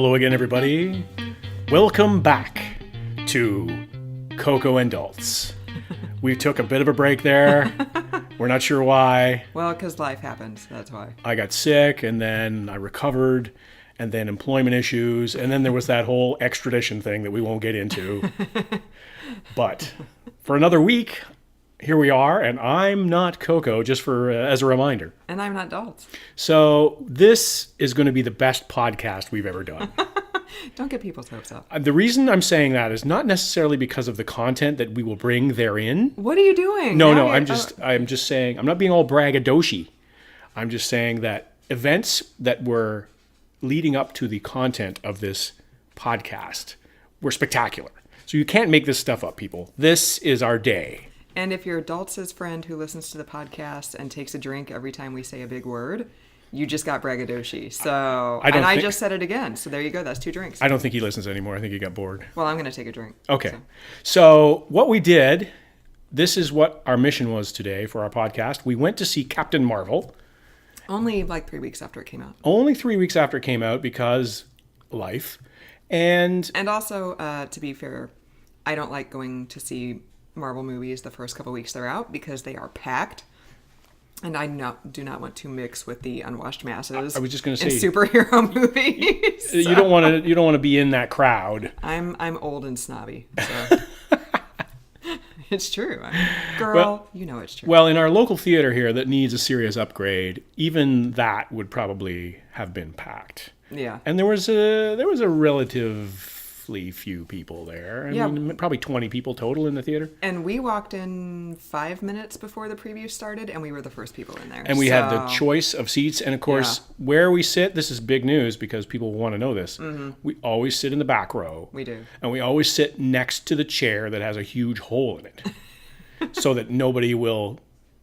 Hello again, everybody. Welcome back to Coco and Adults. We took a bit of a break there. We're not sure why. Well, because life happens. That's why. I got sick, and then I recovered, and then employment issues, and then there was that whole extradition thing that we won't get into. But for another week, here we are, and I'm not Coco, just for as a reminder. And I'm not Adults. So this is going to be the best podcast we've ever done. Don't get people's hopes up. The reason I'm saying that is not necessarily because of the content that we will bring therein. What are you doing? No, I'm just saying, I'm not being all braggadocious. I'm just saying that events that were leading up to the content of this podcast were spectacular. So you can't make this stuff up, people. This is our day. And if your Adults' friend who listens to the podcast and takes a drink every time we say a big word, you just got braggadocio. So, I just said it again. So there you go. That's 2 drinks. I don't think he listens anymore. I think he got bored. Well, I'm going to take a drink. Okay. So what we did, this is what our mission was today for our podcast. We went to see Captain Marvel. Only like 3 weeks after it came out. Only 3 weeks after it came out because life. And also, to be fair, I don't like going to see Marvel movies the first couple weeks they're out because they are packed. And I do not want to mix with the unwashed masses. I was just going to say in superhero movies. You don't want to be in that crowd. I'm old and snobby. So. It's true. Girl, you know it's true. Well, in our local theater here that needs a serious upgrade, even that would probably have been packed. Yeah. And there was a relatively few people there. I mean, probably 20 people total in the theater. And we walked in 5 minutes before the preview started, and we were the first people in there. And we had the choice of seats. And, of course, where we sit, this is big news because people want to know this. Mm-hmm. We always sit in the back row. We do. And we always sit next to the chair that has a huge hole in it so that nobody will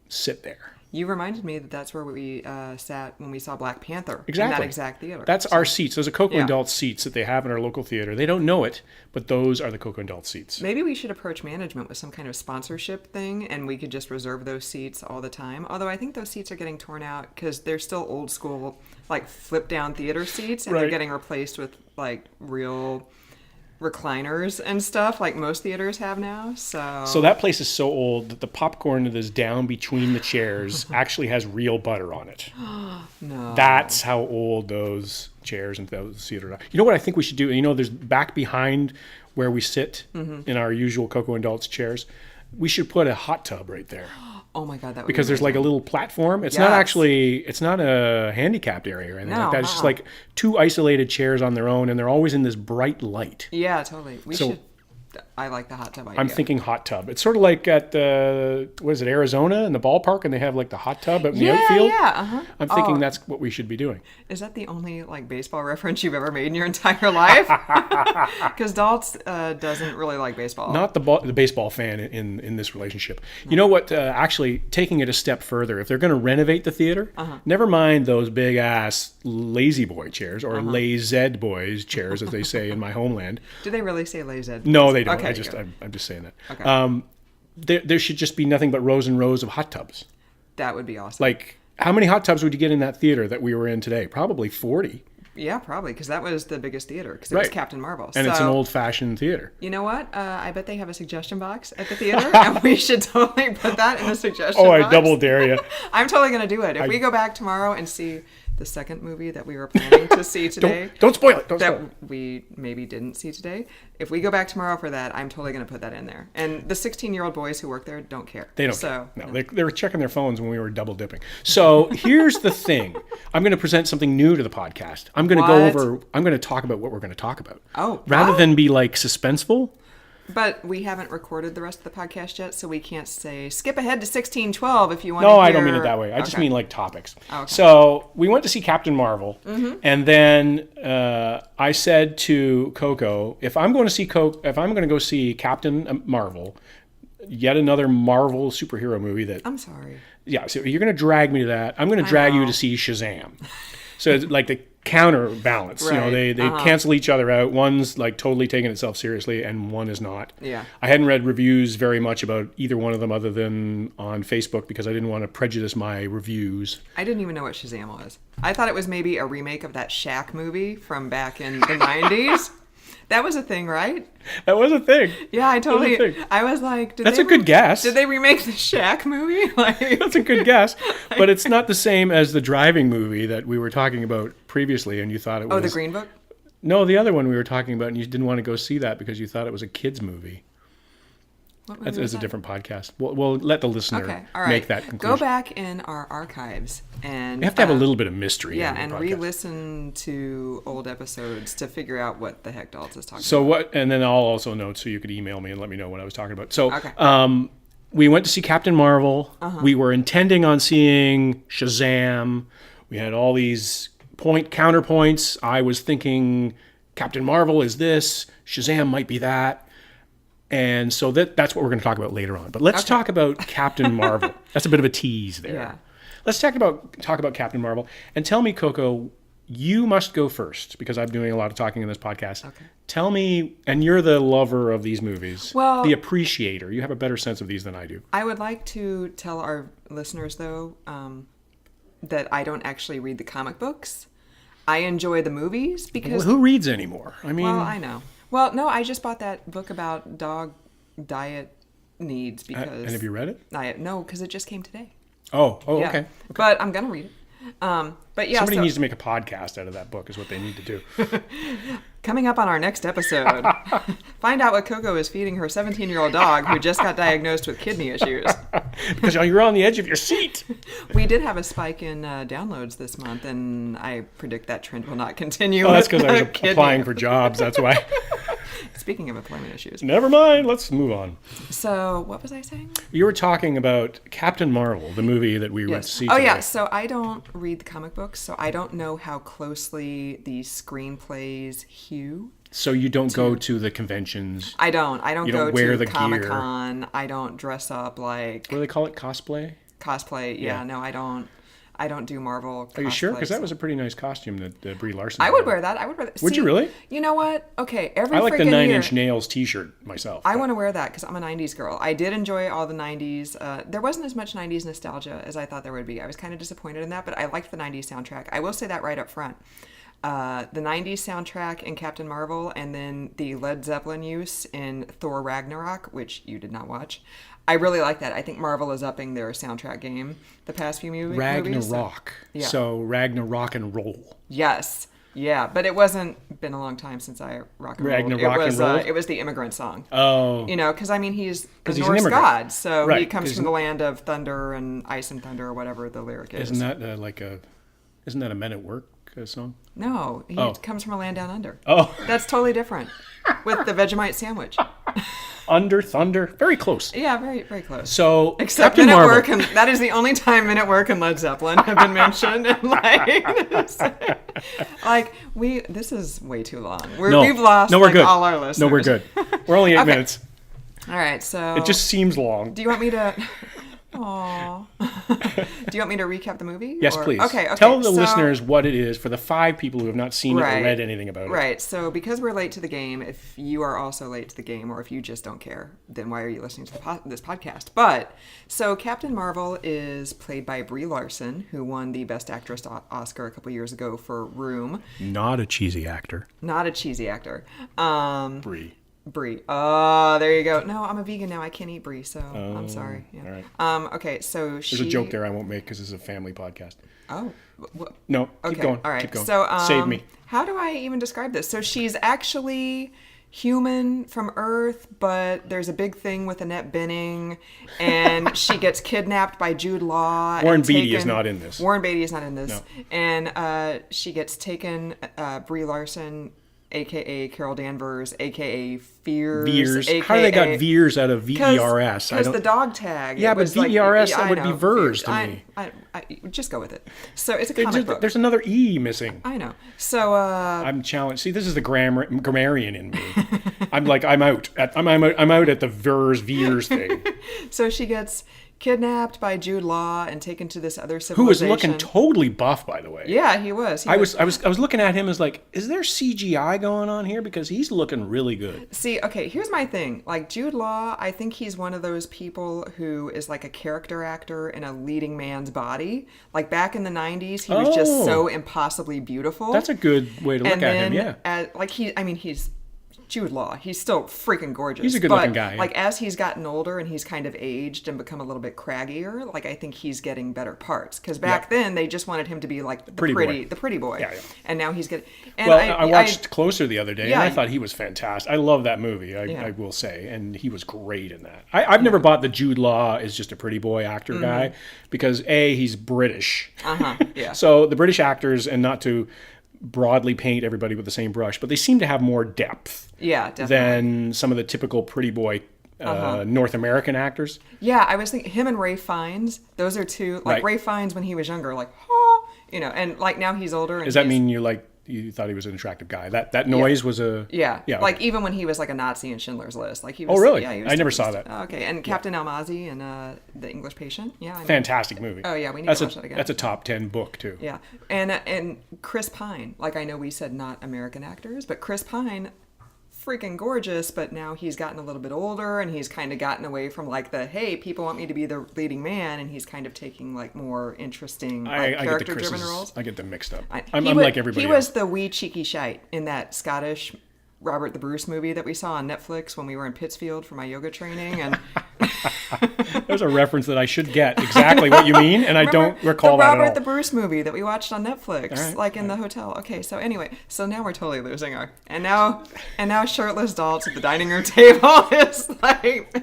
sit there. You reminded me that that's where we sat when we saw Black Panther. Exactly. In that exact theater. That's our seats. Those are Coco and Adult seats that they have in our local theater. They don't know it, but those are the Coco and Adult seats. Maybe we should approach management with some kind of sponsorship thing, and we could just reserve those seats all the time. Although I think those seats are getting torn out because they're still old school, like flip-down theater seats, and they're getting replaced with, like, real recliners and stuff like most theaters have now. So that place is so old that the popcorn that is down between the chairs actually has real butter on it. No. That's how old those chairs and those theaters are. You know what I think we should do? You know, there's back behind where we sit in our usual Coco and Adults chairs. We should put a hot tub right there. Oh my God, that would because be there's like a little platform. It's not actually, it's not a handicapped area or anything like that. It's just like 2 isolated chairs on their own, and they're always in this bright light. Yeah, totally. We should. I like the hot tub idea. I'm thinking hot tub. It's sort of like at Arizona in the ballpark, and they have like the hot tub in the outfield. Yeah, uh-huh. I'm thinking that's what we should be doing. Is that the only like baseball reference you've ever made in your entire life? Because Daltz doesn't really like baseball. Not the baseball fan in this relationship. You know what? Actually, taking it a step further, if they're going to renovate the theater, never mind those big ass lazy boy chairs or lazy boys chairs, as they say in my homeland. Do they really say lazy? No, they don't. Okay, I'm just saying that. Okay. There should just be nothing but rows and rows of hot tubs. That would be awesome. Like, how many hot tubs would you get in that theater that we were in today? Probably 40. Yeah, probably, because that was the biggest theater, because it was Captain Marvel. And it's an old-fashioned theater. You know what? I bet they have a suggestion box at the theater, and we should totally put that in the suggestion box. I double dare you. I'm totally going to do it. If we go back tomorrow and see the second movie that we were planning to see today. Don't spoil it. We maybe didn't see today. If we go back tomorrow for that, I'm totally going to put that in there. And the 16-year-old boys who work there don't care. They don't care. No. They were checking their phones when we were double dipping. So here's the thing. I'm going to present something new to the podcast. I'm going to talk about what we're going to talk about. Rather than be like suspenseful. But we haven't recorded the rest of the podcast yet, so we can't say skip ahead to 1612 if you want to No, hear... I don't mean it that way. I just mean like topics. Okay. So we went to see Captain Marvel, and then I said to Coco, if I'm going to go see Captain Marvel, yet another Marvel superhero movie that... I'm sorry. Yeah, so you're going to drag me to that. I'm going to drag you to see Shazam. So it's like counterbalance. You know, Right. they cancel each other out. One's like totally taking itself seriously, and one is not. Yeah. I hadn't read reviews very much about either one of them, other than on Facebook, because I didn't want to prejudice my reviews. I didn't even know what Shazam was. I thought it was maybe a remake of that Shaq movie from back in the 90s. That was a thing, right? That was a thing. Yeah, I That was a totally. thing. I was like, That's a good guess. Did they remake the Shaq movie? Like, That's a good guess, but it's not the same as the driving movie that we were talking about previously, and you thought it was. oh, the Green Book. No, the other one we were talking about, and you didn't want to go see that because you thought it was a kids' movie. What movie That's was a that? different podcast. We'll let the listener Okay, all right. make that conclusion. Go back in our archives and You have to have a little bit of mystery. yeah, in and your podcast. re-listen to old episodes to figure out what the heck Daltz is talking So about. what? And then I'll also note so you could email me and let me know what I was talking about. So, Okay. we went to see Captain Marvel. Uh-huh. We were intending on seeing Shazam. We had all these counterpoints. I was thinking Captain Marvel is this, Shazam might be that. And so that's what we're going to talk about later on. But let's talk about Captain Marvel. That's a bit of a tease there. Yeah. Let's talk about Captain Marvel. And tell me, Coco, you must go first because I'm doing a lot of talking in this podcast. Okay. Tell me, and you're the lover of these movies, Well- the appreciator. You have a better sense of these than I do. I would like to tell our listeners, though, that I don't actually read the comic books. I enjoy the movies because... Well, who reads anymore? I mean, Well, I know. Well, no, I just bought that book about dog diet needs because... and have you read it? No, because it just came today. Oh, Yeah. okay. But I'm going to read it. But yeah, Somebody so needs to make a podcast out of that book is what they need to do. coming up on our next episode, find out what Coco is feeding her 17-year-old dog who just got diagnosed with kidney issues. Because you're on the edge of your seat. We did have a spike in downloads this month, and I predict that trend will not continue. Oh, that's with because I was kidney. applying for jobs. That's why. Speaking of employment issues. Never mind. Let's move on. So, what was I saying? You were talking about Captain Marvel, the movie that we went to see Oh, today. yeah. So, I don't read the comic books, so I don't know how closely the screenplays hew. So you don't go to the conventions. I don't You go don't wear to the gear. Comic-Con. I don't dress up like What do they call it? Cosplay? cosplay. Yeah, no, I don't do Marvel cosplay. Are you sure? Because that so- was a pretty nice costume that Brie Larson I would wore. wear that. I would wear that. Would you See, really? You know what? Okay, every I like the friggin' Nine year- Inch Nails T-shirt myself. I want to wear that because I'm a 90s girl. I did enjoy all the 90s. There wasn't as much 90s nostalgia as I thought there would be. I was kind of disappointed in that, but I liked the 90s soundtrack. I will say that right up front. The 90s soundtrack in Captain Marvel and then the Led Zeppelin use in Thor Ragnarok, which you did not watch. I really like that. I think Marvel is upping their soundtrack game the past few movies. Ragnarok. Yeah. So Ragnarok and roll. Yes. Yeah, but it wasn't been a long time since I rock and rolled. Ragnarok It was, and rolled? it was the immigrant song. Oh. You know, because I mean, he's a 'Cause he's an Norse immigrant. god, so Right, he comes 'cause from the land of thunder and ice and thunder, or whatever the lyric is. Isn't that isn't that a Men at Work song? No, he Oh. comes from a land down under. Oh. That's totally different. With the Vegemite sandwich. Under Thunder. Very close. Yeah, very, very close. So Except Captain Men at Marvel. Work, and that is the only time Men at Work and Led Zeppelin have been mentioned. And this is way too long. We've lost we're good. all our listeners. No, we're good. We're only 8 Okay. minutes. All right, so It just seems long. do you want me to? Aww. Do you want me to recap the movie? Yes, or- please. Okay. Tell the so- listeners what it is for the 5 people who have not seen it or Right. read anything about it. Right. So because we're late to the game, if you are also late to the game, or if you just don't care, then why are you listening to this podcast? But so Captain Marvel is played by Brie Larson, who won the Best Actress Oscar a couple years ago for Room. Not a cheesy actor. Not a cheesy actor. Brie. Oh, there you go. No, I'm a vegan now. I can't eat brie, so I'm sorry. Yeah. all right. Okay, so There's a joke there I won't make because it's a family podcast. Oh. No, Okay. keep going. All right. Keep going. So, Save me. How do I even describe this? So she's actually human from Earth, but there's a big thing with Annette Bening, and she gets kidnapped by Jude Law. Warren and Beatty is taken- not in this. Warren Beatty is not in this. No. And she gets taken, Brie Larson, a.k.a. Carol Danvers, a.k.a. Fears. Veers. AKA, How do they got Veers out of VERS? Because the dog tag. Yeah, it but was like- VERS, yeah, that I would be know, Vers to I- me. I just go with it. So it's a comic book. There's another E missing. I know. So I'm challenged. See, this is the grammarian in me. I'm out. I'm out at the Veers thing. so she gets kidnapped by Jude Law and taken to this other Who was civilization. looking totally buff, by the way. Yeah, he was. I was looking at him as like, is there CGI going on here? Because he's looking really good. See, okay, here's my thing. Like, Jude Law, I think he's one of those people who is like a character actor in a leading man's body. Like, back in the 90s, he was just so impossibly beautiful. That's a good way to look at him, yeah. He's Jude Law. He's still freaking gorgeous. He's a good-looking guy. Yeah. Like, as he's gotten older and he's kind of aged and become a little bit craggier, like, I think he's getting better parts. Because back then, they just wanted him to be like the pretty boy. Yeah, yeah. And now he's getting... And well, I watched Closer the other day, and I thought he was fantastic. I love that movie, I will say, and he was great in that. I've never bought the Jude Law is just a pretty boy actor guy, because A, he's British. Yeah. So the British actors, and not to broadly paint everybody with the same brush, but they seem to have more depth than some of the typical pretty boy North American actors. Yeah, I was thinking him and Ray Fiennes, those are two, like Ray Fiennes when he was younger, like, and like now he's older. And does that mean you thought he was an attractive guy? That noise was a... Yeah. Like, okay. even when he was like a Nazi in Schindler's List. Like, he was... Oh, really? Yeah, I never saw that. Okay, and Captain Almazzi and The English Patient. Yeah. Fantastic movie. Oh, yeah, we need to watch that again. That's a top 10 book, too. Yeah. And Chris Pine. Like, I know we said not American actors, but Chris Pine... freaking gorgeous, but now he's gotten a little bit older and he's kind of gotten away from like the, hey, people want me to be the leading man, and he's kind of taking like more interesting character-driven roles. I get them mixed up. I'm like everybody He else. was the wee cheeky shite in that Scottish Robert the Bruce movie that we saw on Netflix when we were in Pittsfield for my yoga training, and there's a reference that I should get exactly what you mean, and I don't recall the that at all. Robert the Bruce movie that we watched on Netflix, in the hotel. Okay, so anyway, so now we're totally losing our, and now shirtless Daltz at the dining room table is like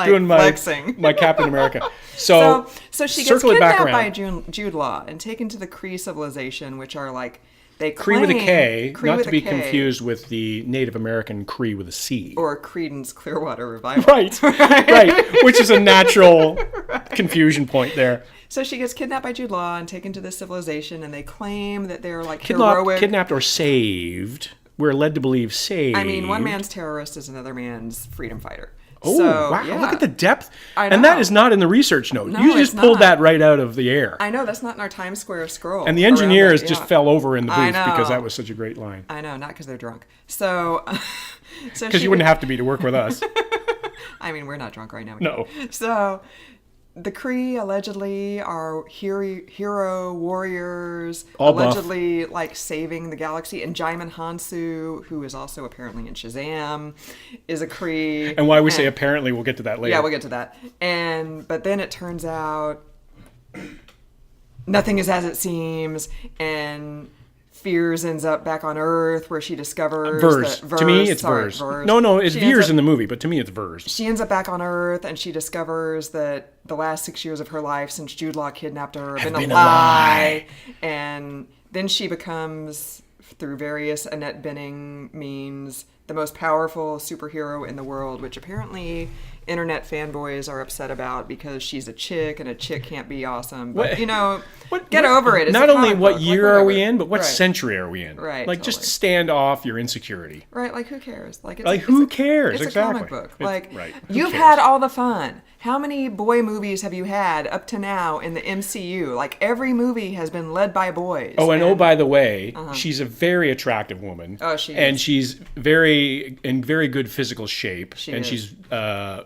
doing flexing. my Captain America. So she gets kidnapped by Jude Law and taken to the Kree civilization, which are like. Kree with a K, not to be confused with the Native American Kree with a C. Or Creedence Clearwater Revival. Right. Which is a natural confusion point there. So she gets kidnapped by Jude Law and taken to this civilization, and they claim that they're like heroic. Kidnapped or saved. We're led to believe saved. I mean, one man's terrorist is another man's freedom fighter. Oh, so, wow. Yeah. Look at the depth. I know. And that is not in the research note. No, you just pulled that right out of the air. I know. That's not in our Times Square scroll. And the engineers just fell over in the booth because that was such a great line. I know. Not because they're drunk. So because you wouldn't have to be to work with us. I mean, we're not drunk right now. No. So the Kree allegedly are hero warriors, all allegedly like saving the galaxy. And Jaimin Hansu, who is also apparently in Shazam, is a Kree. And why we say apparently, we'll get to that later. Yeah, we'll get to that. But then it turns out nothing is as it seems, and Fears ends up back on Earth, where she discovers Vers. That to me, it's Vers. No, it's Veers in the movie, but to me, it's Vers. She ends up back on Earth, and she discovers that the last 6 years of her life since Jude Law kidnapped her have been a lie. And then she becomes, through various Annette Bening means, the most powerful superhero in the world, which apparently internet fanboys are upset about because she's a chick and a chick can't be awesome. But, get over it. It's not only what book. year are we in, but what century are we in? Right. Like, just stand off your insecurity. Right. Like, who cares? Who cares? It's exactly. a comic book. Like, you've had all the fun. How many boy movies have you had up to now in the MCU? Like, every movie has been led by boys. Oh, by the way, she's a very attractive woman. Oh, she is. And she's in very good physical shape. She's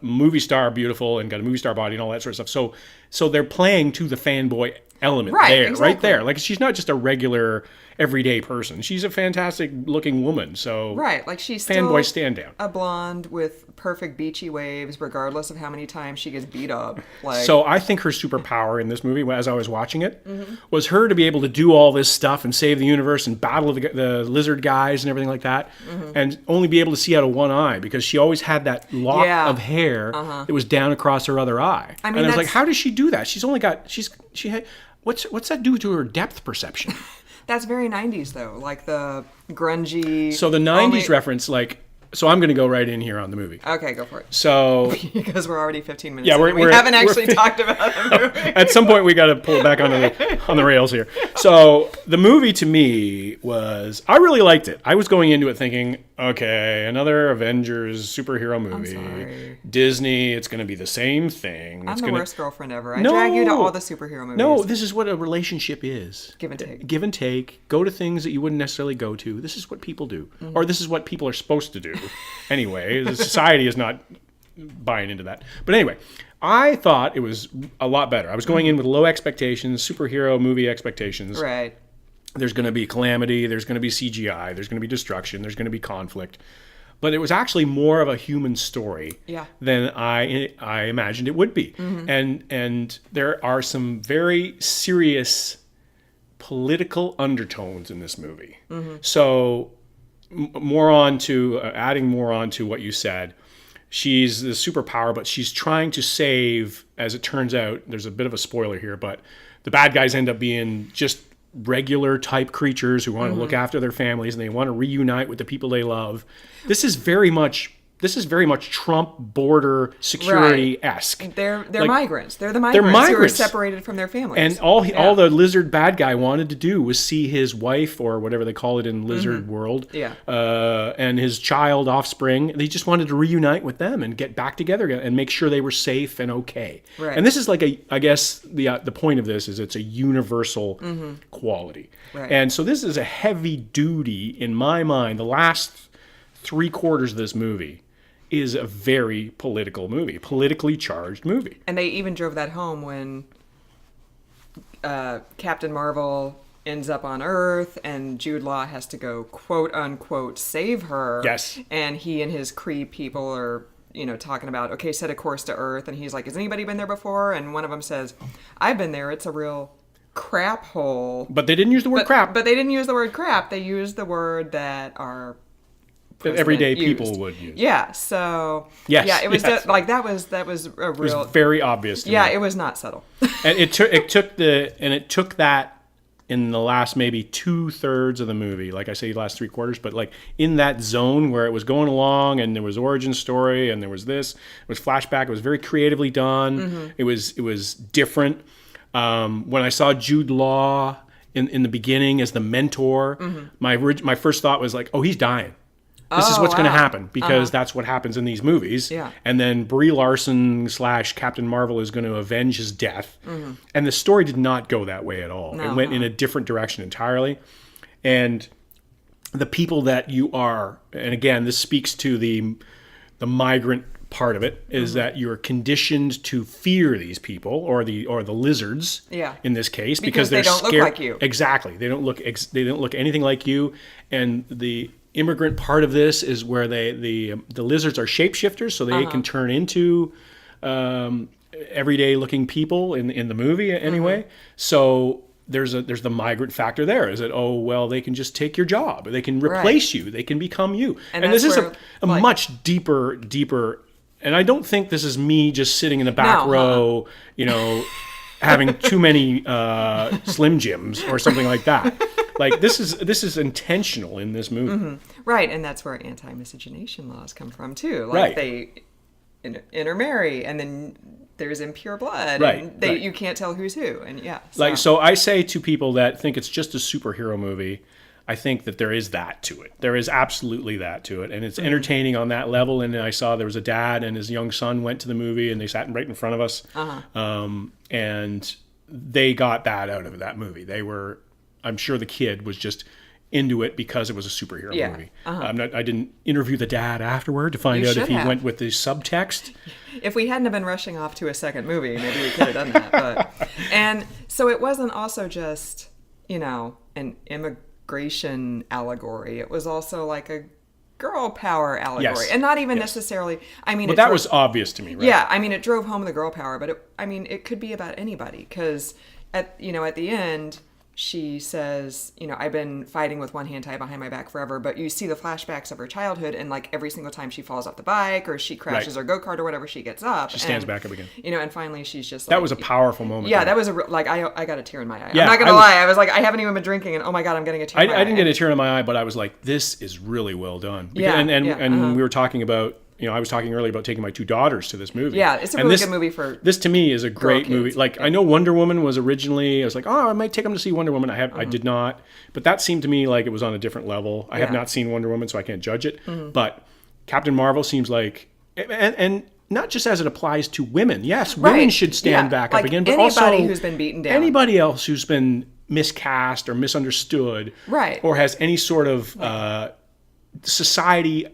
movie star beautiful and got a movie star body and all that sort of stuff. So they're playing to the fanboy element right there. Like, she's not just a regular everyday person. She's a fantastic looking woman. So like, she's fanboy still stand down. A blonde with perfect beachy waves, regardless of how many times she gets beat up. So I think her superpower in this movie, as I was watching it, was her to be able to do all this stuff and save the universe and battle the lizard guys and everything like that, and only be able to see out of one eye, because she always had that lock of hair that was down across her other eye. I was like, how does she do that? She's only got what's that do to her depth perception? That's very 90s, though. Like, the grungy... So the 90s reference, so I'm going to go right in here on the movie. Okay, go for it. So... because we're already 15 minutes in. We haven't actually talked about the movie. At some point, we got to pull it back on the rails here. So the movie, to me, I really liked it. I was going into it thinking, Okay, another Avengers superhero movie. sorry. Disney, it's going to be the same thing. I'm the worst girlfriend ever. I No. drag you to all the superhero movies. No, this is what a relationship is. Give and take. Give and take. Go to things that you wouldn't necessarily go to. This is what people do. Or this is what people are supposed to do. Anyway, the society is not buying into that. But anyway, I thought it was a lot better. I was going in with low expectations, superhero movie expectations. Right. There's going to be calamity, there's going to be CGI, there's going to be destruction, there's going to be conflict. But it was actually more of a human story than I imagined it would be. And there are some very serious political undertones in this movie. So adding more on to what you said, she's the superpower, but she's trying to save, as it turns out, there's a bit of a spoiler here, but the bad guys end up being just regular type creatures who want to look after their families and they want to reunite with the people they love. This is very much Trump border security-esque. They're migrants. They're the migrants who are separated from their families. And all the lizard bad guy wanted to do was see his wife, or whatever they call it in lizard world, and his child offspring. They just wanted to reunite with them and get back together and make sure they were safe and okay. Right. And this is I guess the point of this is it's a universal quality. Right. And so this is a heavy duty, in my mind. The last 3/4 of this movie is a very political movie, politically charged movie. And they even drove that home when Captain Marvel ends up on Earth and Jude Law has to go, quote unquote, save her. Yes. And he and his Kree people are, talking about, okay, set a course to Earth. And he's like, has anybody been there before? And one of them says, I've been there. It's a real crap hole. But they didn't use the word crap. But they didn't use the word crap. They used the word that our that everyday people would use. Yeah. So yes, yeah, it was that was a real. It was very obvious to me. It was not subtle. And it took that in the last maybe 2/3 of the movie, like I say, last 3/4, but like in that zone where it was going along and there was origin story and there was this, it was flashback. It was very creatively done. It was different. When I saw Jude Law in the beginning as the mentor, my first thought was like, oh, he's dying. This is what's going to happen, because that's what happens in these movies. Yeah. And then Brie Larson / Captain Marvel is going to avenge his death. And the story did not go that way at all. It went in a different direction entirely. And the people that you are, and again, this speaks to the migrant part of it, is that you're conditioned to fear these people or the lizards in this case, because they're they don't scared. look like you. Exactly. They don't look anything like you. And the immigrant part of this is where the lizards are shapeshifters, so they can turn into everyday looking people in the movie anyway. So there's the migrant factor there. Is that, oh well, they can just take your job, they can replace you, they can become you, and this is a much deeper. And I don't think this is me just sitting in the back row, having too many Slim Jims or something like that. Like this is intentional in this movie. Right, and that's where anti-miscegenation laws come from too. Like they intermarry, and then there's impure blood, and you can't tell who's who, and So I say to people that think it's just a superhero movie, I think that there is that to it. There is absolutely that to it, and it's entertaining on that level. And I saw there was a dad and his young son went to the movie, and they sat right in front of us, and they got that out of that movie. They were. I'm sure the kid was just into it because it was a superhero movie. I didn't interview the dad afterward to find out if he went with the subtext. If we hadn't have been rushing off to a second movie, maybe we could have done that. And so it wasn't also just, an immigration allegory. It was also like a girl power allegory. And not even necessarily, But that was obvious to me, right? Yeah, it drove home the girl power, but it could be about anybody, because at the end, she says, I've been fighting with one hand tied behind my back forever, but you see the flashbacks of her childhood, and like every single time she falls off the bike or she crashes her go-kart or whatever, she gets up. She stands back up again. And finally she's just that was a powerful moment. Yeah, that was I got a tear in my eye. I'm not going to lie. I was like, I haven't even been drinking, and oh my God, I'm getting a tear in my eye. I didn't get a tear in my eye, but I was like, this is really well done. And we were talking about I was talking earlier about taking my 2 daughters to this movie. Yeah, it's a really good movie for this. To me, is a great kids. movie. Like I know Wonder Woman was originally. I was like, oh, I might take them to see Wonder Woman. I did not, but that seemed to me like it was on a different level. I have not seen Wonder Woman, so I can't judge it. But Captain Marvel seems like, and not just as it applies to women. Yes, women should stand back up again, but anybody also who's been beaten down, anybody else who's been miscast or misunderstood, or has any sort of society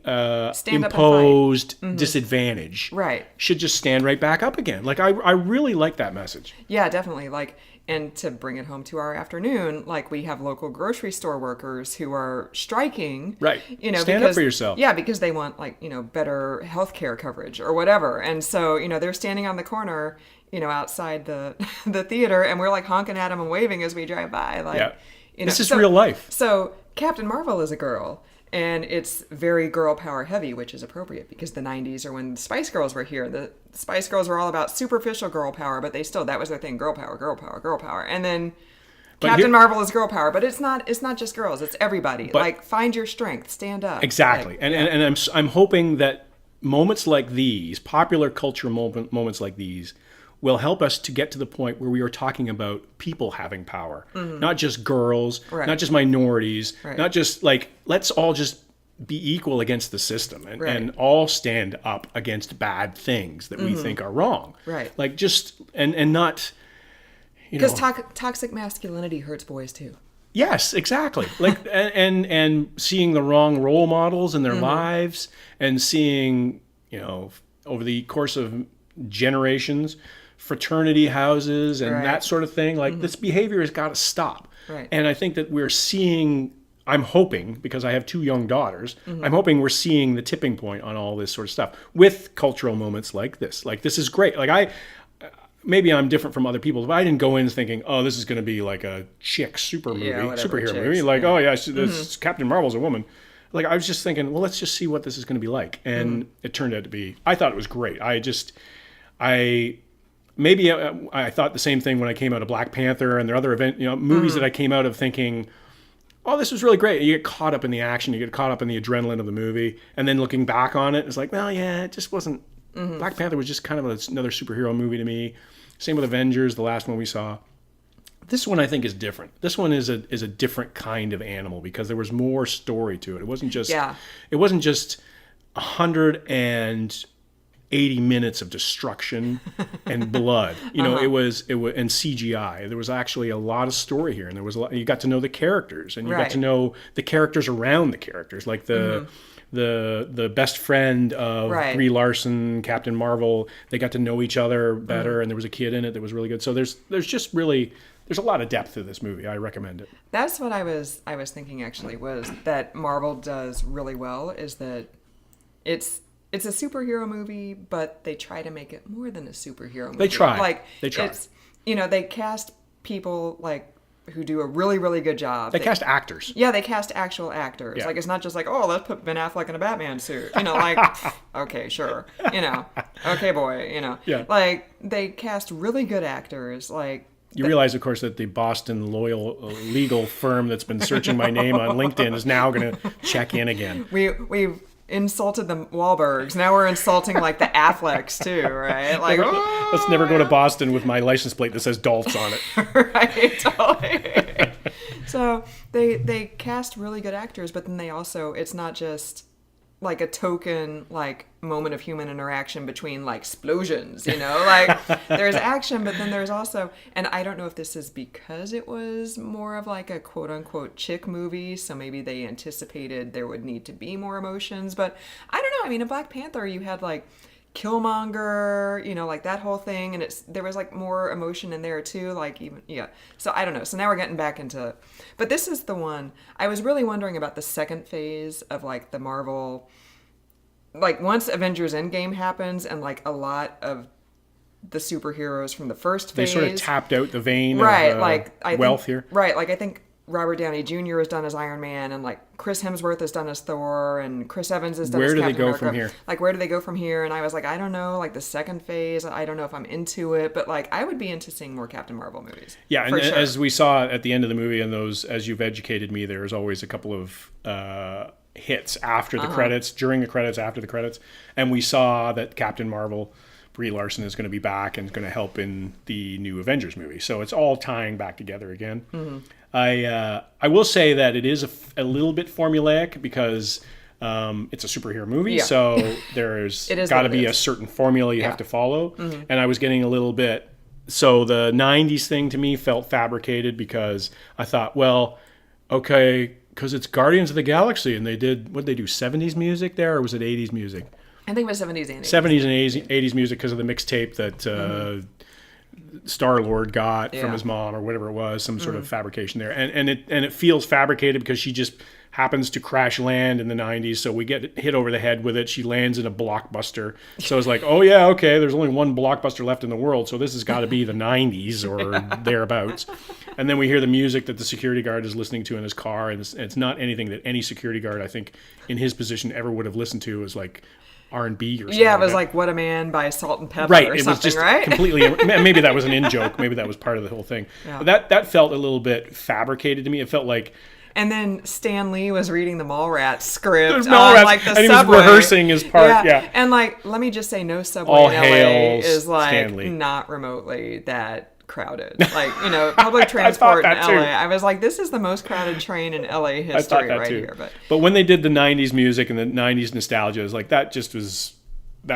imposed disadvantage, should just stand right back up again. Like I really like that message. Yeah, definitely. Like, and to bring it home to our afternoon, like we have local grocery store workers who are striking. Right. Stand up for yourself. Yeah, because they want better healthcare coverage or whatever. And so, they're standing on the corner, outside the the theater, and we're like honking at them and waving as we drive by. Like, this is real life. So Captain Marvel is a girl. And it's very girl power heavy, which is appropriate because the 90s are when the Spice Girls were here. The Spice Girls were all about superficial girl power, but that was their thing, girl power, girl power, girl power. And then Captain Marvel is girl power, but it's not just girls, it's everybody. Like, find your strength, stand up. Exactly. And I'm hoping that moments like these, popular culture moments like these, will help us to get to the point where we are talking about people having power, not just girls, not just minorities, not just like, let's all just be equal against the system and all stand up against bad things that we think are wrong. Like just, and not, because toxic masculinity hurts boys too. Yes, exactly. Like, and seeing the wrong role models in their lives and seeing, over the course of generations, fraternity houses and that sort of thing. Like this behavior has got to stop. And I think that we're seeing, I'm hoping, because I have 2 young daughters, I'm hoping we're seeing the tipping point on all this sort of stuff with cultural moments like this. Like this is great. Like maybe I'm different from other people, but I didn't go in thinking, oh, this is going to be like a chick superhero movie. Like, oh yeah, this Captain Marvel's a woman. Like I was just thinking, well, let's just see what this is going to be like. And it turned out to be, I thought it was great. Maybe I thought the same thing when I came out of Black Panther and their other movies that I came out of thinking, oh, this was really great. You get caught up in the action, you get caught up in the adrenaline of the movie, and then looking back on it, it's like, well, yeah, it just wasn't. Black Panther was just kind of another superhero movie to me. Same with Avengers, the last one we saw. This one I think is different. This one is a different kind of animal because there was more story to it. It wasn't just 180 minutes of destruction and blood. It was and CGI. There was actually a lot of story here, and there was a lot. You got to know the characters, and you got to know the characters around the characters, like the best friend of Brie Larson, Captain Marvel. They got to know each other better, and there was a kid in it that was really good. So there's just really. There's a lot of depth to this movie. I recommend it. That's what I was thinking actually, was that Marvel does really well is that it's a superhero movie, but they try to make it more than a superhero movie. They try. It's, they cast people like who do a really, really good job. They cast actors. Yeah, they cast actual actors. Yeah. Like, it's not just like, oh, let's put Ben Affleck in a Batman suit. Okay, sure. Okay, boy, Yeah. Like, they cast really good actors. Like, you realize, of course, that the Boston legal firm that's been searching my name on LinkedIn is now going to check in again. We've insulted the Wahlbergs. Now we're insulting like the Afflecks too, right? Like, let's never go to Boston with my license plate that says Dolphs on it. Right, totally. So they cast really good actors, but then they also, it's not just like a token like moment of human interaction between like explosions, like there's action, but then there's also, and I don't know if this is because it was more of like a quote unquote chick movie, so maybe they anticipated there would need to be more emotions, but I don't know. I mean, in Black Panther you had like Killmonger, like that whole thing, and there was like more emotion in there too, like even so I don't know. So now we're getting back into, but this is the one I was really wondering about, the second phase of like the Marvel, like once Avengers Endgame happens and like a lot of the superheroes from the first phase, they sort of tapped out the vein right, of like wealth here, right? Like I think Robert Downey Jr. is done as Iron Man, and like Chris Hemsworth is done as Thor, and Chris Evans is done as Captain America. Where do they go from here? Like, where do they go from here? And I was like, I don't know, like the second phase, I don't know if I'm into it, but like I would be into seeing more Captain Marvel movies. Yeah, and sure. As we saw at the end of the movie, and those, as you've educated me, there's always a couple of hits after the credits, during the credits, after the credits, and we saw that Captain Marvel, Brie Larson, is going to be back and going to help in the new Avengers movie. So it's all tying back together again. I will say that it is a little bit formulaic because it's a superhero movie, so there's got to be a certain formula you have to follow. And I was getting a little bit... So the 90s thing to me felt fabricated because I thought, well, okay, because it's Guardians of the Galaxy, and they did... What did they do, 70s music there, or was it 80s music? I think it was 70s and 80s. 70s and 80s music because of the mixtape that Star-Lord got from his mom or whatever it was, some sort of fabrication there. And it feels fabricated because she just happens to crash land in the 90s, so we get hit over the head with it. She lands in a blockbuster. So it's like, oh yeah, okay, there's only one blockbuster left in the world, so this has got to be the 90s or thereabouts. And then we hear the music that the security guard is listening to in his car, and it's not anything that any security guard, I think, in his position ever would have listened to. It was like R&B or something. Yeah, it was like What a Man by Salt and Pepper right, or it something, was just right? completely... Maybe that was an in-joke. Maybe that was part of the whole thing. Yeah. But that felt a little bit fabricated to me. It felt like... And then Stan Lee was reading the Mallrats script Mallrats, like the and subway. He was rehearsing his part. Yeah. And like, let me just say, no subway All in LA hails is like Stanley. not remotely that crowded. Like, you know, public transport in LA. Too. I was like, this is the most crowded train in LA history right too. Here. But when they did the 90s music and the 90s nostalgia, it was like that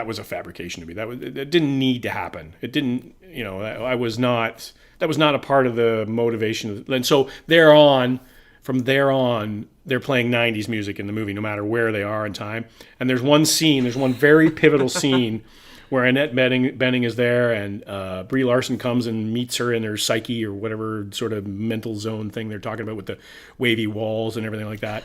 was a fabrication to me. It didn't need to happen. It didn't, you know, that was not a part of the motivation. And so from there on, they're playing 90s music in the movie, no matter where they are in time. And there's one very pivotal scene where Annette Bening is there, and Brie Larson comes and meets her in her psyche or whatever sort of mental zone thing they're talking about with the wavy walls and everything like that.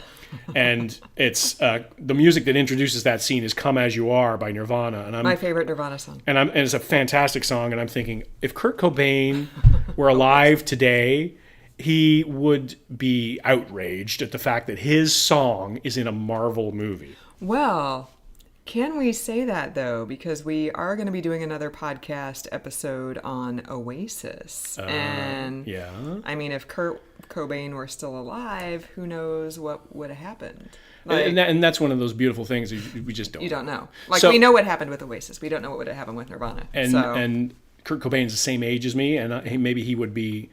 And it's the music that introduces that scene is "Come As You Are" by Nirvana, and my favorite Nirvana song. And it's a fantastic song. And I'm thinking, if Kurt Cobain were alive today, he would be outraged at the fact that his song is in a Marvel movie. Well, can we say that, though? Because we are going to be doing another podcast episode on Oasis. And, I mean, if Kurt Cobain were still alive, who knows what would have happened? Like, and that's one of those beautiful things we just don't know. You don't know. Like, we know what happened with Oasis. We don't know what would have happened with Nirvana. And Kurt Cobain's the same age as me, and maybe he would be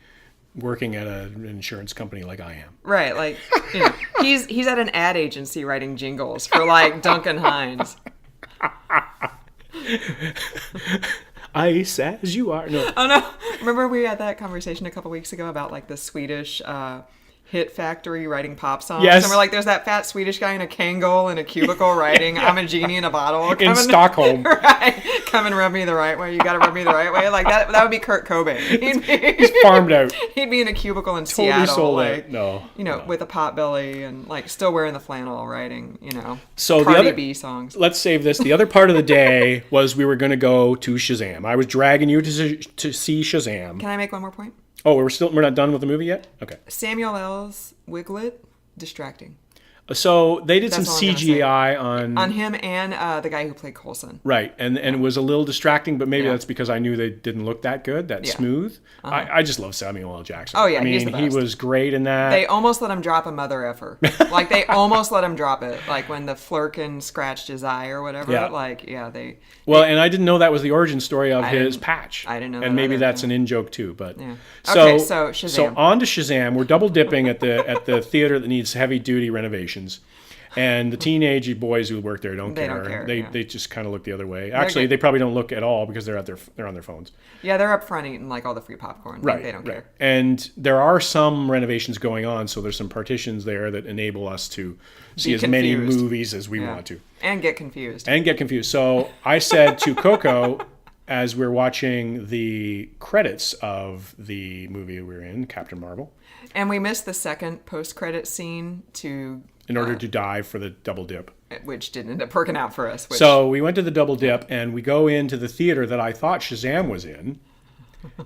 working at an insurance company like I am. Right, like, you know, he's at an ad agency writing jingles for like Duncan Hines. Ice as you are. No. Oh no! Remember we had that conversation a couple weeks ago about like the Swedish hit factory writing pop songs. Yes. And we're like, there's that fat Swedish guy in a Kangol in a cubicle writing "I'm a genie in a bottle" in Stockholm. Right, come and rub me the right way. You got to rub me the right way. Like that would be Kurt Cobain. He's farmed out. He'd be in a cubicle in totally Seattle, sold like out. No, you know, with a pot belly and like still wearing the flannel, writing, you know, so Cardi the other B songs. Let's save this. The other part of the day was we were going to go to Shazam. I was dragging you to see Shazam. Can I make one more point? Oh, we're not done with the movie yet? Okay. Samuel L's Wiglet, distracting. So they did That's some all I'm gonna CGI on him and the guy who played Coulson. Right, and it was a little distracting, but maybe that's because I knew they didn't look that good, smooth. I just love Samuel L. Jackson. Oh yeah, I mean, he's the best. He was great in that. They almost let him drop a mother effer. Like they almost let him drop it. Like when the Flurkin scratched his eye or whatever. Yeah. Like they. Well, and I didn't know that was the origin story of his patch. I didn't know. And maybe that's an in joke too. But yeah. So Shazam. So on to Shazam. We're double dipping at the theater that needs heavy duty renovations. And the teenage boys who work there don't care. They just kind of look the other way. Actually, they probably don't look at all because they're on their phones. Yeah, they're up front eating like all the free popcorn. Right, like, they don't care. And there are some renovations going on, so there's some partitions there that enable us to see as many movies as we want to. And get confused. So I said to Coco, as we're watching the credits of the movie we're in, Captain Marvel. And we missed the second post-credit scene in order to dive for the double dip. Which didn't end up working out for us. So we went to the double dip, and we go into the theater that I thought Shazam was in.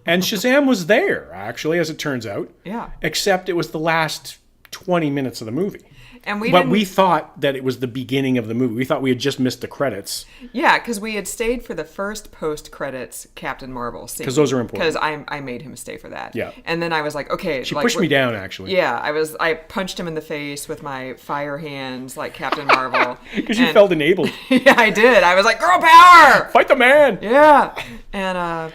And Shazam was there, actually, as it turns out. Yeah. Except it was the last 20 minutes of the movie. And we thought that it was the beginning of the movie. We thought we had just missed the credits. Yeah, because we had stayed for the first post-credits Captain Marvel scene. Because those are important. Because I made him stay for that. Yeah. And then I was like, okay. She pushed me down, actually. Yeah, I punched him in the face with my fire hands like Captain Marvel. Because you felt enabled. Yeah, I did. I was like, girl power! Fight the man! Yeah. And,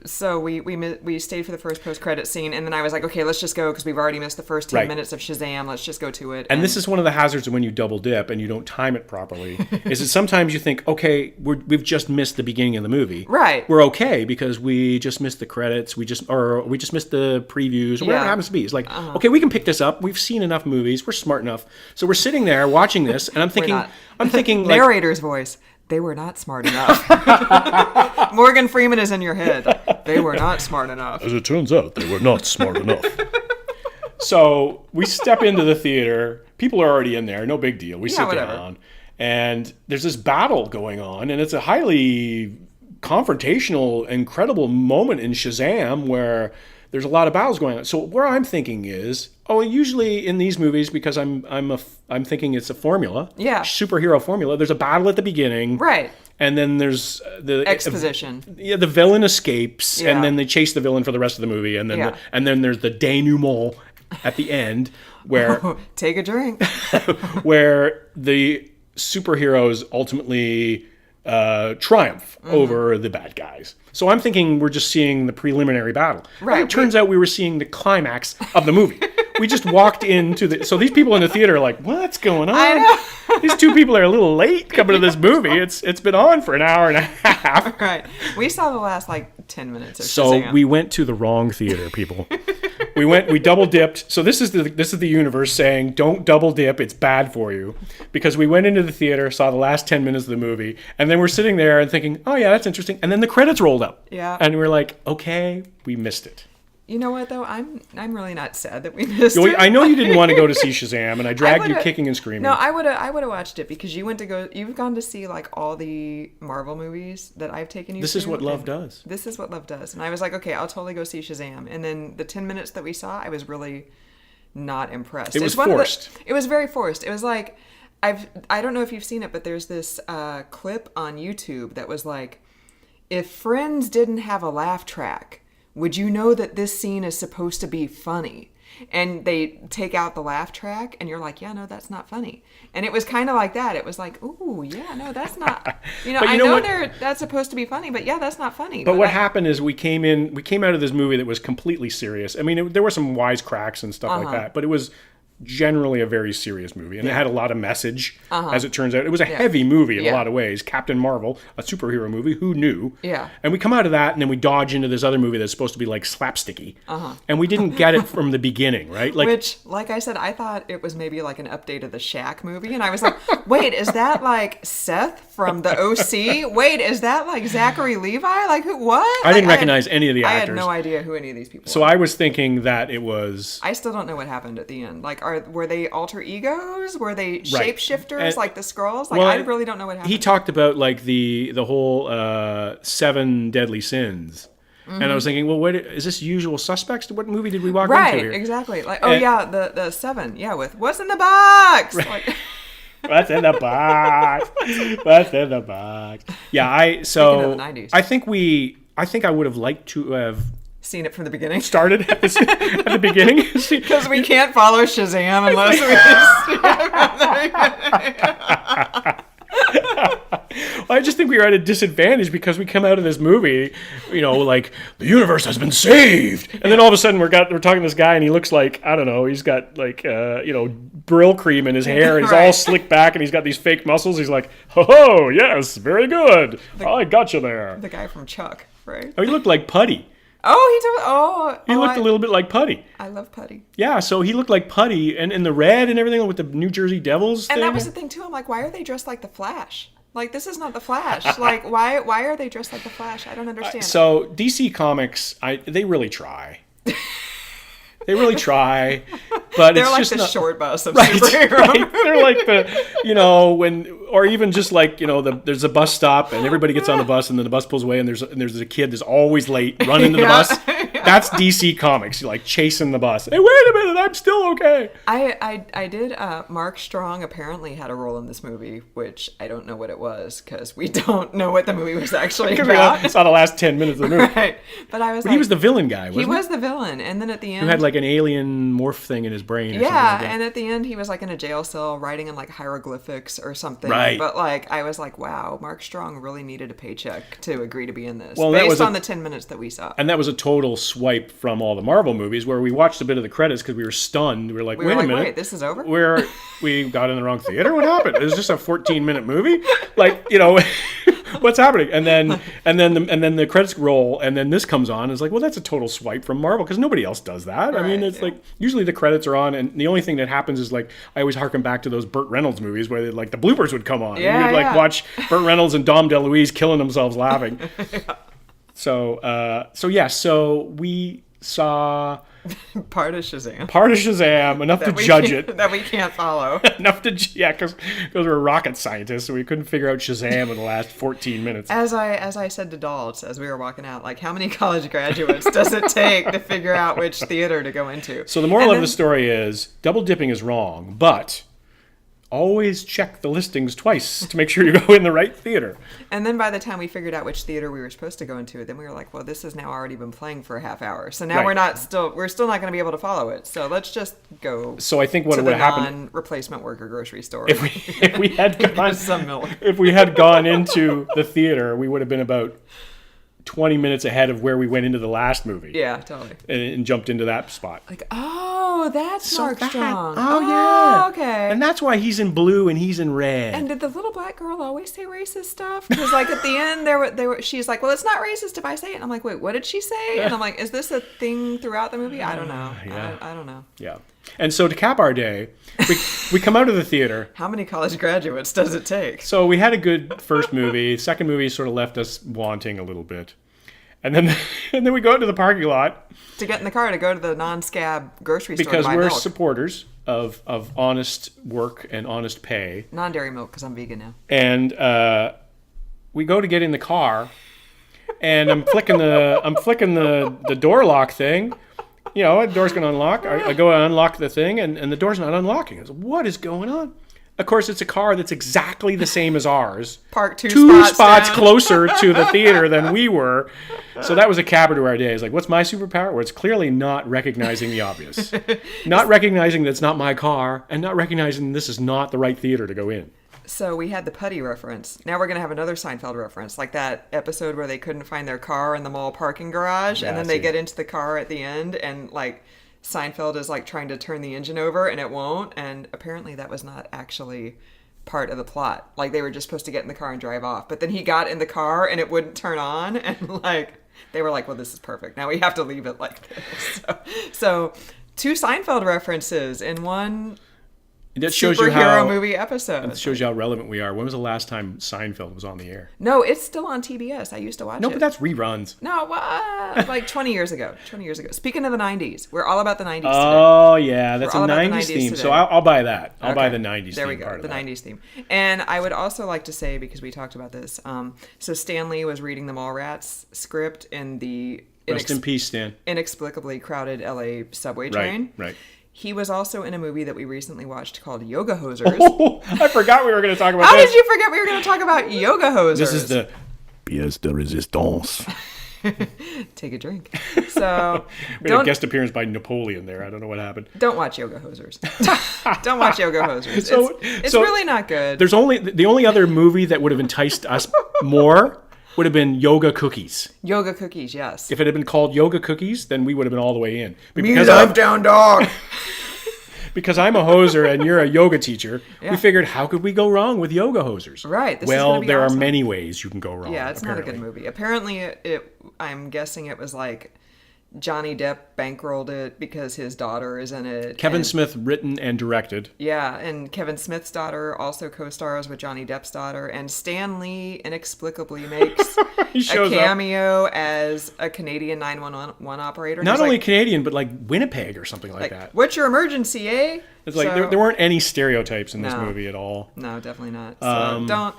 so we stayed for the first post-credit scene, and then I was like, okay, let's just go, because we've already missed the first 10 minutes of Shazam. Let's just go to it. And this is one of the hazards of when you double dip and you don't time it properly, is that sometimes you think, okay, we've just missed the beginning of the movie. Right. We're okay, because we just missed the credits, we just missed the previews, or whatever it happens to be. It's like, okay, we can pick this up. We've seen enough movies. We're smart enough. So we're sitting there watching this, and I'm thinking like, narrator's voice. They were not smart enough. Morgan Freeman is in your head. They were not smart enough. As it turns out, they were not smart enough. So we step into the theater. People are already in there. No big deal. We sit down. And there's this battle going on. And it's a highly confrontational, incredible moment in Shazam where there's a lot of battles going on. So where I'm thinking is, usually in these movies, because I'm thinking it's a formula, superhero formula. There's a battle at the beginning, right? And then there's the exposition. The villain escapes, and then they chase the villain for the rest of the movie, and then then there's the denouement at the end where take a drink, where the superheroes ultimately triumph over the bad guys. So I'm thinking we're just seeing the preliminary battle. Right. And it turns out we were seeing the climax of the movie. We just walked into so these people in the theater are like, what's going on? I know. These two people are a little late coming to this movie. It's been on for an hour and a half. Right. We saw the last 10 minutes of Shazam. We went to the wrong theater, people. We double dipped. So this is the universe saying, don't double dip, it's bad for you. Because we went into the theater, saw the last 10 minutes of the movie, and then we're sitting there and thinking, oh yeah, that's interesting. And then the credits rolled up. Yeah. And we're like, okay, we missed it. You know what though? I'm really not sad that we missed it. I know you didn't want to go to see Shazam, and I dragged you kicking and screaming. No, I would have watched it because you've gone to see all the Marvel movies that I've taken you to. This is what love does. This is what love does. And I was like, okay, I'll totally go see Shazam. And then the 10 minutes that we saw, I was really not impressed. It was forced. It was very forced. It was like, I don't know if you've seen it, but there's this clip on YouTube that was like, if Friends didn't have a laugh track, would you know that this scene is supposed to be funny? And they take out the laugh track, and you're like, yeah, no, that's not funny. And it was kind of like that. It was like, ooh, yeah, no, that's not. I know that's supposed to be funny, but yeah, that's not funny. But what happened is we came out of this movie that was completely serious. I mean, there were some wisecracks and stuff like that, but it was generally a very serious movie, and it had a lot of message. As it turns out, it was a heavy movie in a lot of ways. Captain Marvel, a superhero movie, who knew? Yeah. And we come out of that, and then we dodge into this other movie that's supposed to be like slapsticky, and we didn't get it from the beginning, right? Which, like I said, I thought it was maybe like an update of the Shaq movie, and I was like, wait, is that like Seth from the OC? Wait, is that like Zachary Levi? Like who? What? I didn't recognize any of the actors. I had no idea who any of these people were. So I was thinking that it was. I still don't know what happened at the end. Were they alter egos? Were they shapeshifters like the Skrulls? I really don't know what happened. He talked about the whole 7 deadly sins. And I was thinking, well, is this Usual Suspects? What movie did we walk into here? Right, exactly. The 7. Yeah, with what's in the box? Right. What's in the box? What's in the box? Yeah, I think I would have liked to have seen it from the beginning. Started at the beginning. Because we can't follow Shazam unless we see it from the beginning. I just think we were at a disadvantage because we come out of this movie, like the universe has been saved, and then all of a sudden we're talking to this guy and he looks like, I don't know, he's got Brill cream in his hair and he's all slicked back and he's got these fake muscles. He's like, oh yes, very good. I got you there. The guy from Chuck, right? Oh, he looked like Putty. He looked a little bit like Putty. I love Putty. Yeah, so he looked like Putty, and in the red and everything with the New Jersey Devils thing. And that was the thing too. I'm like, why are they dressed like the Flash? Like, this is not the Flash. Like, why are they dressed like the Flash? I don't understand. So DC Comics, they really try. They really try, but they're it's like just the not, short bus of superhero. Right. They're like or even just like, there's a bus stop and everybody gets on the bus and then the bus pulls away and there's a kid that's always late, run into the bus. That's DC Comics. You're like chasing the bus. Hey, wait a minute, I'm still okay. I did. Mark Strong apparently had a role in this movie, which I don't know what it was because we don't know what the movie was actually about. It's not the last 10 minutes of the movie. Right. But he was the villain guy, wasn't he? He was the villain, and then at the end, who had like an alien morph thing in his brain. Or yeah, something like that. and at the end, he was like in a jail cell writing in like hieroglyphics or something. Right. But like, I was like, wow, Mark Strong really needed a paycheck to agree to be in this, Well, based on the 10 minutes that we saw. And that was a total swipe from all the Marvel movies, where we watched a bit of the credits because we were stunned. We were like, wait a minute, wait, this is over? We got in the wrong theater. What happened? It was just a 14-minute movie. Like, what's happening? And then the credits roll, and then this comes on. It's like, well, that's a total swipe from Marvel because nobody else does that. Right, I mean, it's like usually the credits are on, and the only thing that happens is like I always harken back to those Burt Reynolds movies where like the bloopers would come on. Yeah, and you'd like watch Burt Reynolds and Dom DeLuise killing themselves laughing. Yeah. So we saw part of Shazam. Enough to judge it. That we can't follow. Enough to, because we're rocket scientists, so we couldn't figure out Shazam in the last 14 minutes. As I said to Daltz as we were walking out, like, how many college graduates does it take to figure out which theater to go into? So the moral of the story is, double dipping is wrong, but always check the listings twice to make sure you go in the right theater. And then by the time we figured out which theater we were supposed to go into, then we were like, well, this has now already been playing for a half hour. So now we're still not going to be able to follow it. So let's just go. So I think what would happen, non-replacement worker grocery store. If we had gone some milk. If we had gone into the theater, we would have been about 20 minutes ahead of where we went into the last movie. Yeah, totally. And jumped into that spot. Like, oh, that's Mark Strong. Oh, yeah. Okay. And that's why he's in blue and he's in red. And did the little black girl always say racist stuff? Because like at the end, she's like, well, it's not racist if I say it. And I'm like, wait, what did she say? And I'm like, is this a thing throughout the movie? I don't know. Yeah. I don't know. Yeah. And so to cap our day, we come out of the theater. How many college graduates does it take? So we had a good first movie. Second movie sort of left us wanting a little bit. And then we go into the parking lot. To get in the car to go to the non-scab grocery store because to buy we're milk. Supporters of honest work and honest pay. Non-dairy milk because I'm vegan now. And we go to get in the car, and I'm flicking the door lock thing. The door's going to unlock. I go and unlock the thing, and the door's not unlocking. I was, what is going on? Of course, it's a car that's exactly the same as ours. Parked two spots closer to the theater than we were. So that was a capper to our day. It's like, what's my superpower? Well, it's clearly not recognizing the obvious. Not recognizing that it's not my car, and not recognizing this is not the right theater to go in. So we had the putty reference. Now we're going to have another Seinfeld reference, like that episode where they couldn't find their car in the mall parking garage, and then they get into the car at the end, and like Seinfeld is like trying to turn the engine over and it won't, and apparently that was not actually part of the plot. Like they were just supposed to get in the car and drive off, but then he got in the car and it wouldn't turn on, and like they were like, well, this is perfect, now we have to leave it like this. So two Seinfeld references in one that shows you how movie episode. It shows you how relevant we are. When was the last time Seinfeld was on the air? No, it's still on TBS. I used to watch it. No, but that's reruns. No, like 20 years ago. 20 years ago. Speaking of the 90s, we're all about the 90s today. Oh, yeah, that's a 90s theme. Today. So I'll buy that. I'll buy the 90s theme. There we go, the 90s theme. And I would also like to say, because we talked about this, so Stan Lee was reading the Mallrats script in the Rest in peace, Stan. Inexplicably crowded LA subway train. Right. He was also in a movie that we recently watched called Yoga Hosers. Oh, I forgot we were going to talk about How this. did you forget we were going to talk about Yoga Hosers? This is the pièce de résistance. Take a drink. So we had a guest appearance by Napoleon there. I don't know what happened. Don't watch Yoga Hosers. Don't watch Yoga Hosers. It's really not good. There's the only other movie that would have enticed us more would have been Yoga Cookies. Yoga Cookies, yes. If it had been called Yoga Cookies, then we would have been all the way in. Because I'm down dog. Because I'm a hoser and you're a yoga teacher, we figured, how could we go wrong with Yoga Hosers? Right. Well, there are many ways you can go wrong. Yeah, it's not a good movie. Apparently, I'm guessing it was like Johnny Depp bankrolled it because his daughter is in it. Kevin Smith written and directed. Yeah, and Kevin Smith's daughter also co-stars with Johnny Depp's daughter, and Stan Lee inexplicably makes a cameo as a Canadian 911 operator. Not only Canadian, but like Winnipeg or something like that. What's your emergency, eh? It's like there weren't any stereotypes in this movie at all. No, definitely not. So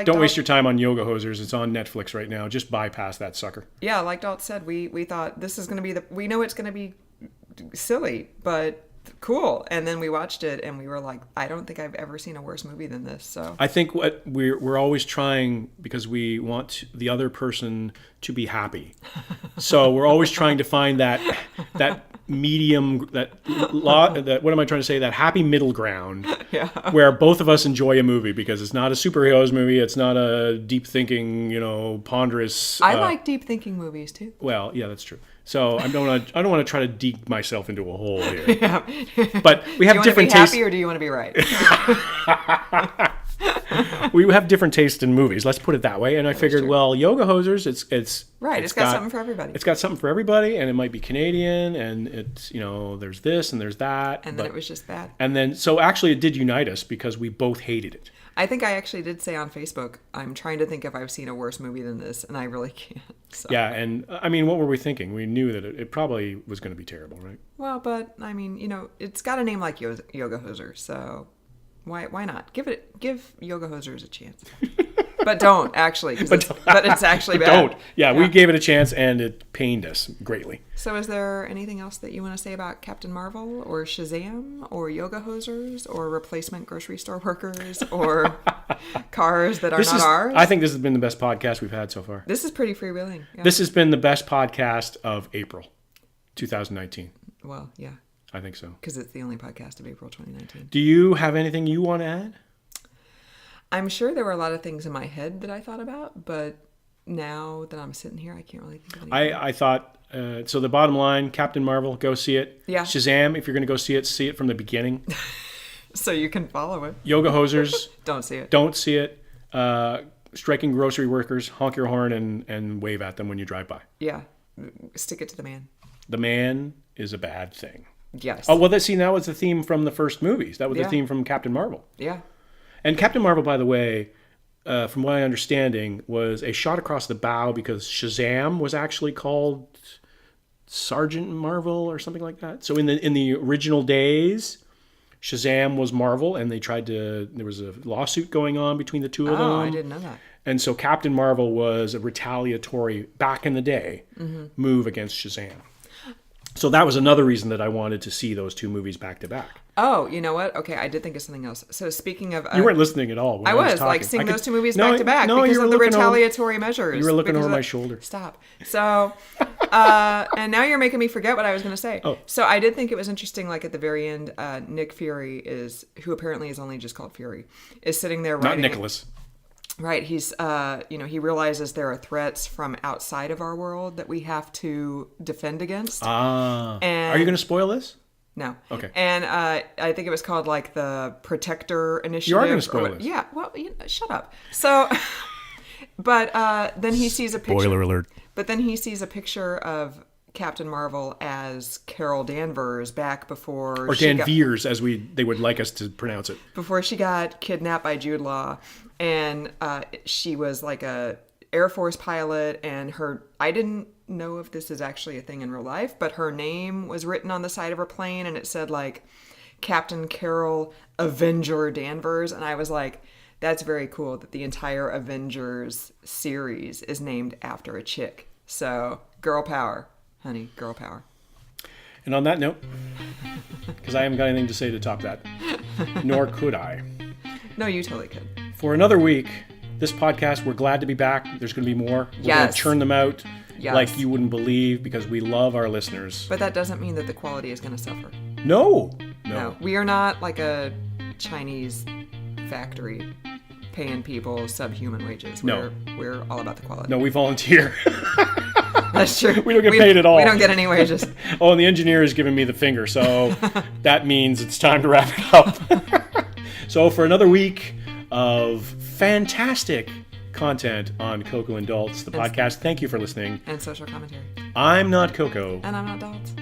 don't waste your time on Yoga Hosers. It's on Netflix right now. Just bypass that sucker. Yeah, like Dalt said, we thought this is going to be we know it's going to be silly, but cool. And then we watched it and we were like, I don't think I've ever seen a worse movie than this. So I think what we're always trying, because we want the other person to be happy. So we're always trying to find that medium, that what am I trying to say? That happy middle ground, where both of us enjoy a movie, because it's not a superheroes movie, it's not a deep thinking, ponderous. I like deep thinking movies too. Well, yeah, that's true. So I don't want to try to dig myself into a hole here. Yeah. But we have different tastes. Do you want to be happy or do you want to be right? We have different tastes in movies. Let's put it that way. And I figured, well, Yoga Hosers, it's right. It's got something for everybody. It's got something for everybody, and it might be Canadian, and it's there's this and there's that. And then it was just bad. And then so actually it did unite us because we both hated it. I think I actually did say on Facebook, I'm trying to think if I've seen a worse movie than this, and I really can't. So. Yeah, and I mean, what were we thinking? We knew that it probably was going to be terrible, right? Well, but I mean, it's got a name like Yoga Hoser, so why not? Give Yoga Hosers a chance. But don't, actually. But it's actually bad. Don't. Yeah, we gave it a chance, and it pained us greatly. So is there anything else that you want to say about Captain Marvel, or Shazam, or Yoga Hosers, or replacement grocery store workers, or cars that are not ours? I think this has been the best podcast we've had so far. This is pretty freewheeling. Yeah. This has been the best podcast of April 2019. Well, yeah. I think so. Because it's the only podcast of April 2019. Do you have anything you want to add? I'm sure there were a lot of things in my head that I thought about, but now that I'm sitting here, I can't really think of anything. I thought, so the bottom line, Captain Marvel, go see it. Yeah. Shazam, if you're going to go see it from the beginning. So you can follow it. Yoga Hosers. Don't see it. Don't see it. Striking grocery workers, honk your horn and wave at them when you drive by. Yeah. Stick it to the man. The man is a bad thing. Yes. Oh, well, that was the theme from the first movies. That was the theme from Captain Marvel. Yeah. And Captain Marvel, by the way, from what I'm understanding, was a shot across the bow because Shazam was actually called Sergeant Marvel or something like that. So in the original days, Shazam was Marvel, and there was a lawsuit going on between the two of them. Oh, I didn't know that. And so Captain Marvel was a retaliatory, back in the day, move against Shazam. So that was another reason that I wanted to see those two movies back to back. Oh, you know what? Okay, I did think of something else. So speaking of... you weren't listening at all when I was talking. Seeing those two movies back to back because of the retaliatory measures. You were looking over my shoulder. Stop. So, and now you're making me forget what I was going to say. Oh. So I did think it was interesting, like at the very end, Nick Fury who apparently is only just called Fury, is sitting there writing... Not Nicholas. Right. He's, he realizes there are threats from outside of our world that we have to defend against. Ah. And are you going to spoil this? No. Okay. And I think it was called like the Protector Initiative. You are going to spoil this. Yeah. Well, shut up. So, but then he sees a picture. Spoiler alert. But then he sees a picture of Captain Marvel as Carol Danvers back before... Or Danvers, as they would like us to pronounce it. Before she got kidnapped by Jude Law. And she was like a Air Force pilot, and I didn't know if this is actually a thing in real life, but her name was written on the side of her plane, and it said like Captain Carol Avenger Danvers, and I was like, that's very cool that the entire Avengers series is named after a chick. So, girl power, honey, girl power. And on that note, because I haven't got anything to say to top that, nor could I. No, you totally could. For another week, this podcast, we're glad to be back. There's going to be more. We're going to churn them out like you wouldn't believe, because we love our listeners. But that doesn't mean that the quality is going to suffer. No. We are not like a Chinese factory paying people subhuman wages. We're all about the quality. No, we volunteer. That's true. We don't get paid at all. We don't get any wages. Oh, and the engineer is giving me the finger, so that means it's time to wrap it up. So for another week of fantastic content on Coco and Daltz, the podcast, thank you for listening. And social commentary. I'm not Coco. And I'm not Daltz.